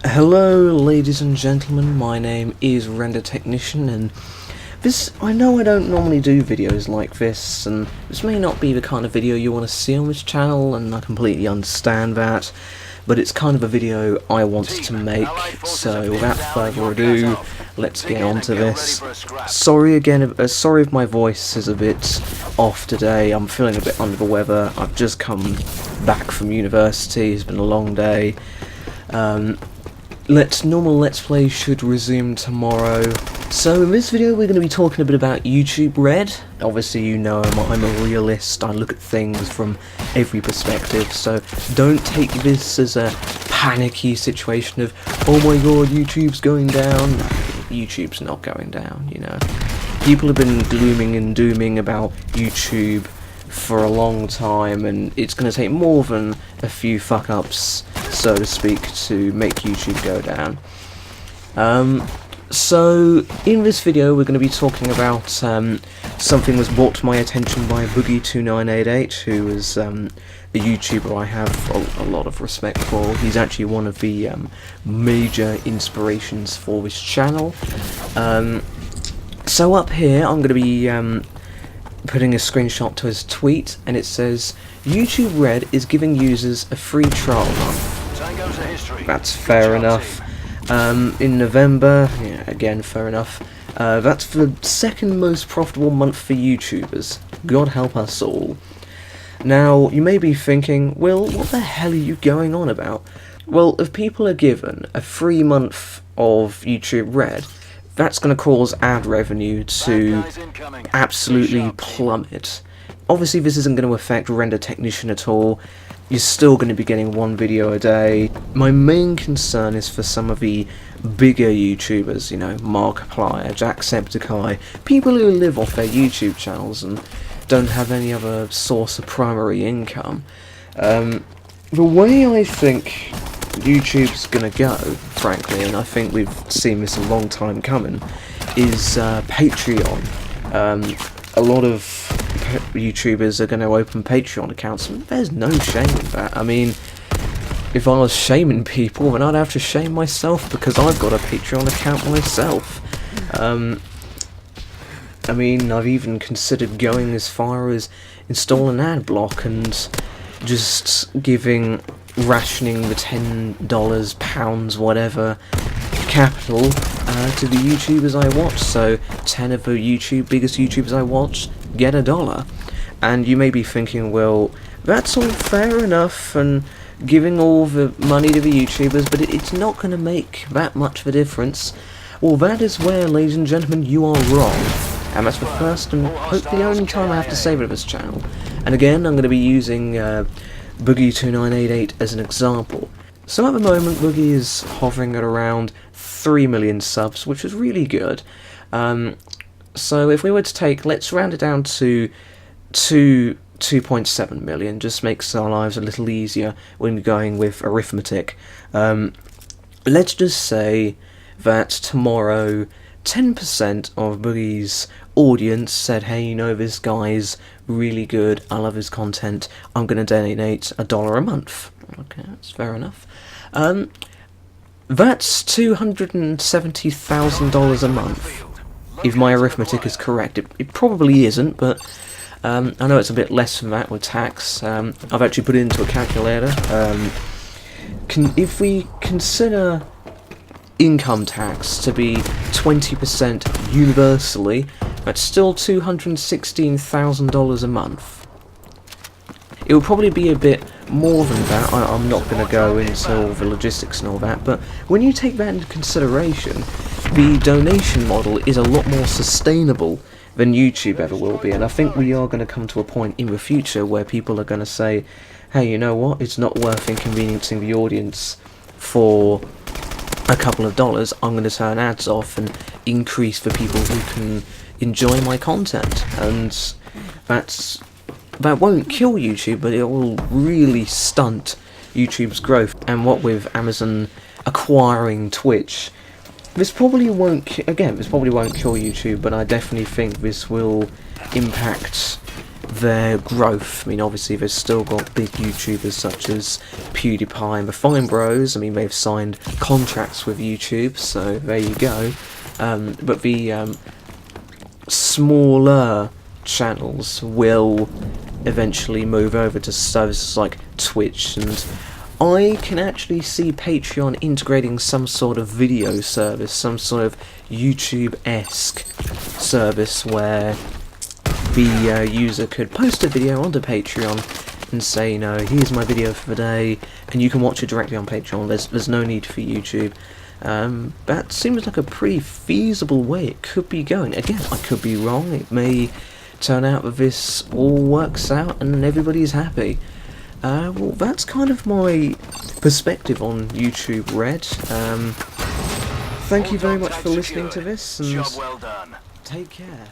Hello ladies and gentlemen, my name is Render Technician, and I know I don't normally do videos like this, and this may not be the kind of video you want to see on this channel, and I completely understand that, but it's kind of a video I wanted to make, so without further ado, let's get on to this. Sorry if my voice is a bit off today. I'm feeling a bit under the weather. I've just come back from university, it's been a long day. Normal Let's Play should resume tomorrow. So in this video we're going to be talking a bit about YouTube Red. Obviously you know I'm a realist, I look at things from every perspective, so don't take this as a panicky situation of, oh my god, YouTube's going down. No, YouTube's not going down, you know. People have been glooming and dooming about YouTube for a long time, and it's going to take more than a few fuck-ups, so to speak, to make YouTube go down. So in this video we're going to be talking about something that was brought to my attention by Boogie2988, who is a YouTuber I have a lot of respect for. He's actually one of the major inspirations for this channel. So up here I'm going to be putting a screenshot to his tweet, and it says, YouTube Red is giving users a free trial month. That's fair enough. In November, yeah, again, fair enough. That's the second most profitable month for YouTubers. God help us all. Now, you may be thinking, Will, what the hell are you going on about? Well, if people are given a free month of YouTube Red, that's going to cause ad revenue to absolutely plummet. Obviously this isn't going to affect Render Technician at all. You're still going to be getting one video a day. My main concern is for some of the bigger YouTubers, you know, Markiplier, Jacksepticeye, people who live off their YouTube channels and don't have any other source of primary income. The way I think YouTube's gonna go, frankly, and I think we've seen this a long time coming, is Patreon. A lot of YouTubers are going to open Patreon accounts, and there's no shame in that. I mean, if I was shaming people, then I'd have to shame myself, because I've got a Patreon account myself. I mean, I've even considered going as far as install an ad block and just rationing the $10, pounds, whatever, capital to the YouTubers I watch. So 10 of the biggest YouTubers I watch get $1. And you may be thinking, well, that's all fair enough, and giving all the money to the YouTubers, but it's not going to make that much of a difference. Well, that is where, ladies and gentlemen, you are wrong. And that's the first and hope the only time I have to say it with this channel. And again, I'm going to be using Boogie2988 as an example. So at the moment Boogie is hovering at around 3 million subs, which is really good. So if we were to take, let's round it down to 2.7 million, just makes our lives a little easier when going with arithmetic. Let's just say that tomorrow 10% of Boogie's audience said, hey, you know, this guy's really good, I love his content, I'm going to donate $1 a month. Okay, that's fair enough. That's $270,000 a month, if my arithmetic is correct. It probably isn't, but I know it's a bit less than that with tax. I've actually put it into a calculator. If we consider income tax to be 20% universally, that's still $216,000 a month. It will probably be a bit more than that. I'm not going to go into all the logistics and all that, but when you take that into consideration, the donation model is a lot more sustainable than YouTube ever will be, and I think we are going to come to a point in the future where people are going to say, hey, you know what, it's not worth inconveniencing the audience for a couple of dollars, I'm going to turn ads off and increase for people who can enjoy my content. And that won't kill YouTube, but it will really stunt YouTube's growth. And what with Amazon acquiring Twitch, this probably won't kill YouTube, but I definitely think this will impact their growth. I mean, obviously they've still got big YouTubers such as PewDiePie and the Fine Bros. I mean, they've signed contracts with YouTube, so there you go. But the smaller channels will eventually move over to services like Twitch, and I can actually see Patreon integrating some sort of video service, some sort of YouTube-esque service where the user could post a video onto Patreon and say, you know, here's my video for the day, and you can watch it directly on Patreon. There's no need for YouTube. That seems like a pretty feasible way it could be going. Again, I could be wrong. It may turn out that this all works out and everybody's happy. Well, that's kind of my perspective on YouTube Red. Thank you very much for listening to this, and take care.